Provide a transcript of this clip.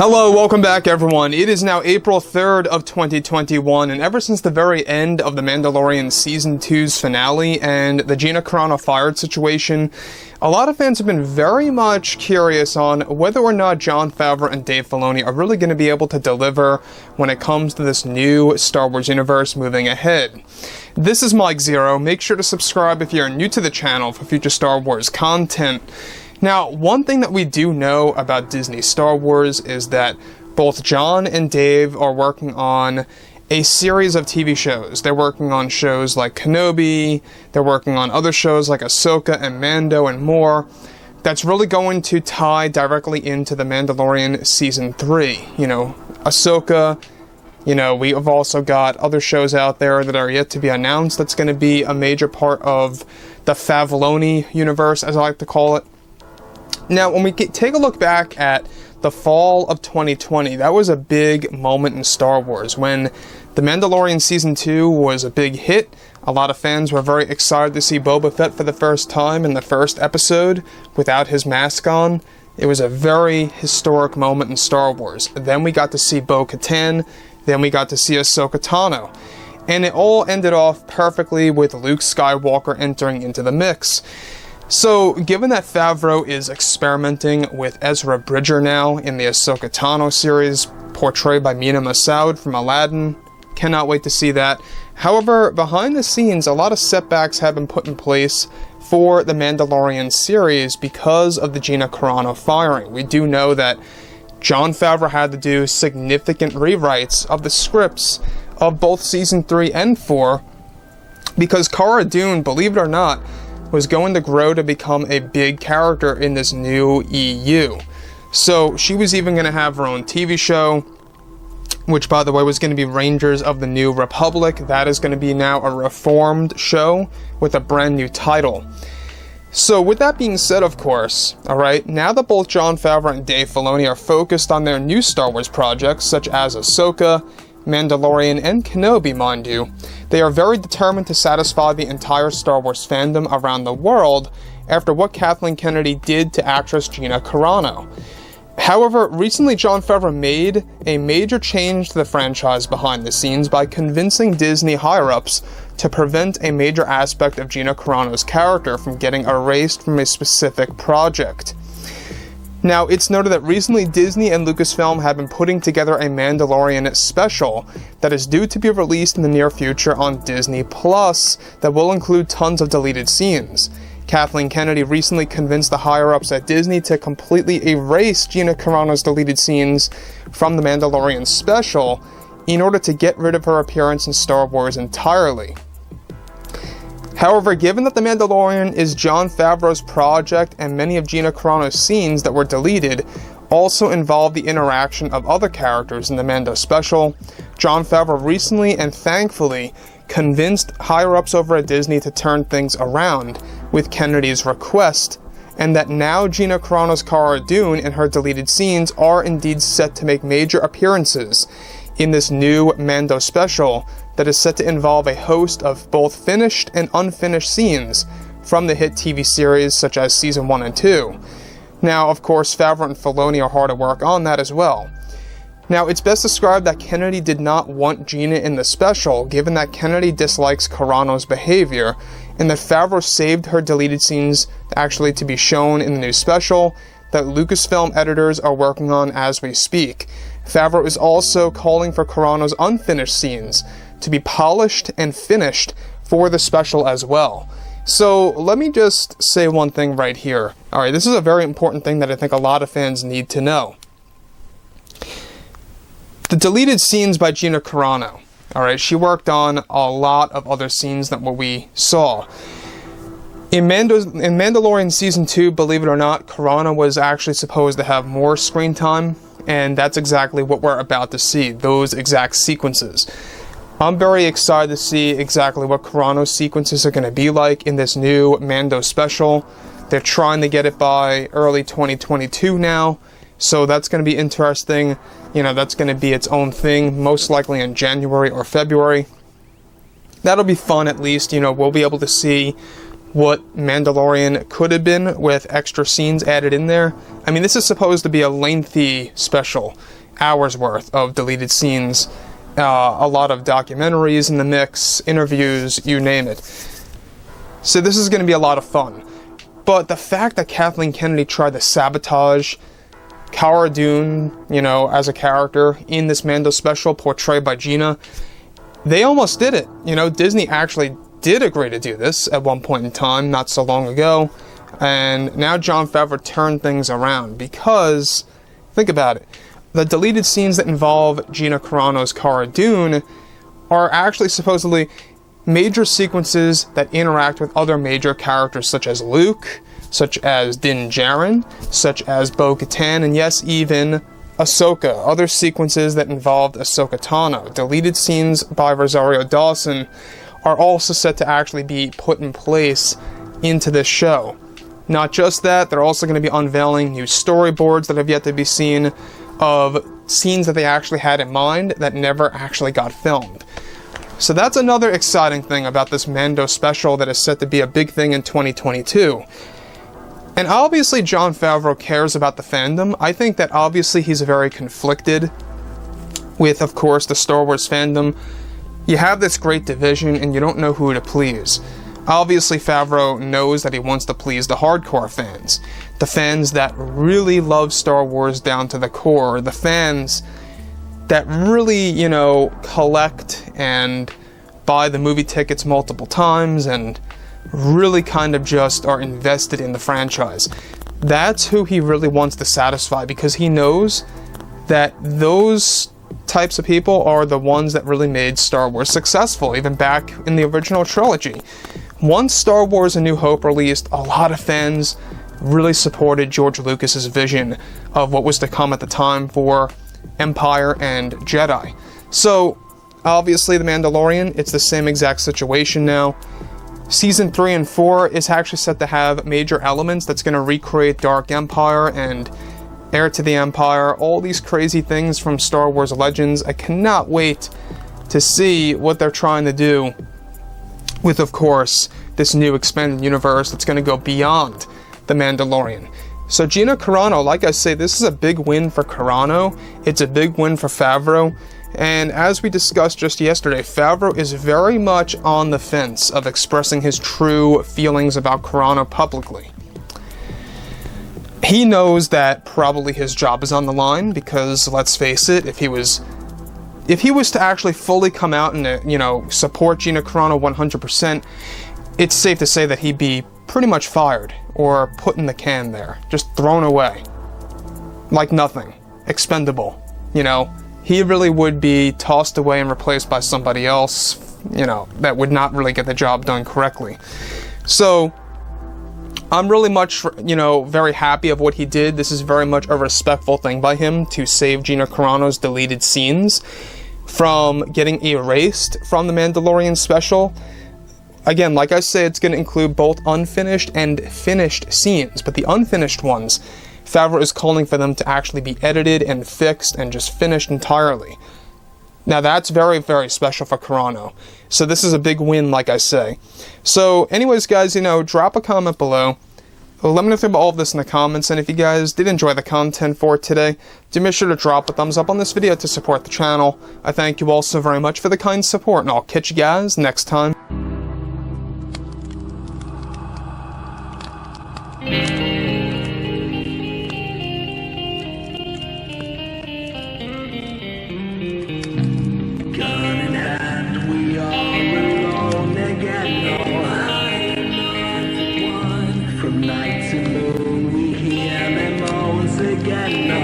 Hello, welcome back everyone. It is now April 3rd of 2021, and ever since the very end of The Mandalorian Season 2's finale and the Gina Carano fired situation, a lot of fans have been very much curious on whether or not Jon Favreau and Dave Filoni are really going to be able to deliver when it comes to this new Star Wars universe moving ahead. This is Mike Zero. Make sure to subscribe if you're new to the channel for future Star Wars content. Now, one thing that we do know about Disney Star Wars is that both Jon and Dave are working on a series of TV shows. They're working on shows like Kenobi, they're working on other shows like Ahsoka and Mando and more. That's really going to tie directly into The Mandalorian Season 3. You know, Ahsoka, we have also got other shows out there that are yet to be announced. That's going to be a major part of the Filoni universe, as I like to call it. Now, when we take a look back at the fall of 2020, that was a big moment in Star Wars. When The Mandalorian Season 2 was a big hit, a lot of fans were very excited to see Boba Fett for the first time in the first episode without his mask on. It was a very historic moment in Star Wars. Then we got to see Bo-Katan, then we got to see Ahsoka Tano. And it all ended off perfectly with Luke Skywalker entering into the mix. So, given that Favreau is experimenting with Ezra Bridger now in the Ahsoka Tano series, portrayed by Mena Massoud from Aladdin, cannot wait to see that. However, behind the scenes, a lot of setbacks have been put in place for the Mandalorian series because of the Gina Carano firing. We do know that Jon Favreau had to do significant rewrites of the scripts of both Season 3 and 4 because Cara Dune, believe it or not, was going to grow to become a big character in this new EU. So she was even going to have her own TV show, which by the way was going to be Rangers of the New Republic. That is going to be now a reformed show with a brand new title. So with that being said, of course, alright, now that both Jon Favreau and Dave Filoni are focused on their new Star Wars projects, such as Ahsoka, Mandalorian, and Kenobi, mind you, they are very determined to satisfy the entire Star Wars fandom around the world after what Kathleen Kennedy did to actress Gina Carano. However, recently Jon Favreau made a major change to the franchise behind the scenes by convincing Disney higher-ups to prevent a major aspect of Gina Carano's character from getting erased from a specific project. Now, it's noted that recently Disney and Lucasfilm have been putting together a Mandalorian special that is due to be released in the near future on Disney Plus that will include tons of deleted scenes. Kathleen Kennedy recently convinced the higher-ups at Disney to completely erase Gina Carano's deleted scenes from the Mandalorian special in order to get rid of her appearance in Star Wars entirely. However, given that The Mandalorian is Jon Favreau's project and many of Gina Carano's scenes that were deleted also involve the interaction of other characters in the Mando special, Jon Favreau recently and thankfully convinced higher-ups over at Disney to turn things around with Kennedy's request, and that now Gina Carano's Cara Dune and her deleted scenes are indeed set to make major appearances in this new Mando special that is set to involve a host of both finished and unfinished scenes from the hit TV series such as Season 1 and 2. Now, of course, Favreau and Filoni are hard at work on that as well. Now, it's best described that Kennedy did not want Gina in the special, given that Kennedy dislikes Carano's behavior, and that Favreau saved her deleted scenes actually to be shown in the new special that Lucasfilm editors are working on as we speak. Favreau is also calling for Carano's unfinished scenes to be polished and finished for the special as well. So let me just say one thing right here. Alright, this is a very important thing that I think a lot of fans need to know. The deleted scenes by Gina Carano. Alright, she worked on a lot of other scenes than what we saw. In Mandalorian Season 2, believe it or not, Carano was actually supposed to have more screen time, and that's exactly what we're about to see, those exact sequences. I'm very excited to see exactly what Carano's sequences are going to be like in this new Mando special. They're trying to get it by early 2022 now, so that's going to be interesting. That's going to be its own thing, most likely in January or February. That'll be fun at least. We'll be able to see what Mandalorian could have been with extra scenes added in there. I mean, this is supposed to be a lengthy special, hours worth of deleted scenes, a lot of documentaries in the mix, interviews, you name it. So this is going to be a lot of fun. But the fact that Kathleen Kennedy tried to sabotage Cara Dune, you know, as a character in this Mando special portrayed by Gina, they almost did it. You know, Disney actually did agree to do this at one point in time, not so long ago, and now Jon Favreau turned things around because, think about it, the deleted scenes that involve Gina Carano's Cara Dune are actually supposedly major sequences that interact with other major characters such as Luke, such as Din Djarin, such as Bo-Katan, and yes, even Ahsoka, other sequences that involved Ahsoka Tano. Deleted scenes by Rosario Dawson are also set to actually be put in place into this show. Not just that, they're also going to be unveiling new storyboards that have yet to be seen of scenes that they actually had in mind that never actually got filmed. So that's another exciting thing about this Mando special that is set to be a big thing in 2022. And obviously Jon Favreau cares about the fandom. I think that obviously he's very conflicted with, of course, the Star Wars fandom. You have this great division and you don't know who to please. Obviously Favreau knows that he wants to please the hardcore fans. The fans that really love Star Wars down to the core. The fans that really, you know, collect and buy the movie tickets multiple times and really kind of just are invested in the franchise. That's who he really wants to satisfy, because he knows that those types of people are the ones that really made Star Wars successful, even back in the original trilogy. Once Star Wars A New Hope released, a lot of fans really supported George Lucas's vision of what was to come at the time for Empire and Jedi. So, obviously The Mandalorian, it's the same exact situation now. Season 3 and 4 is actually set to have major elements that's going to recreate Dark Empire and Heir to the Empire, all these crazy things from Star Wars Legends. I cannot wait to see what they're trying to do with, of course, this new expanded universe that's going to go beyond The Mandalorian. So Gina Carano, like I say, this is a big win for Carano. It's a big win for Favreau. And as we discussed just yesterday, Favreau is very much on the fence of expressing his true feelings about Carano publicly. He knows that probably his job is on the line, because let's face it, if he was to actually fully come out and, you know, support Gina Carano 100%, it's safe to say that he'd be pretty much fired or put in the can there, just thrown away like nothing, expendable, you know. He really would be tossed away and replaced by somebody else, you know, that would not really get the job done correctly. So I'm really much, you know, very happy of what he did. This is very much a respectful thing by him to save Gina Carano's deleted scenes from getting erased from the Mandalorian special. Again, like I say, it's going to include both unfinished and finished scenes, but the unfinished ones, Favreau is calling for them to actually be edited and fixed and just finished entirely. Now that's very, very special for Carano. So this is a big win, like I say. So anyways, guys, you know, drop a comment below. Let me know about all of this in the comments, and if you guys did enjoy the content for today, do make sure to drop a thumbs up on this video to support the channel. I thank you all so very much for the kind support, and I'll catch you guys next time. From night to moon, we hear them always again.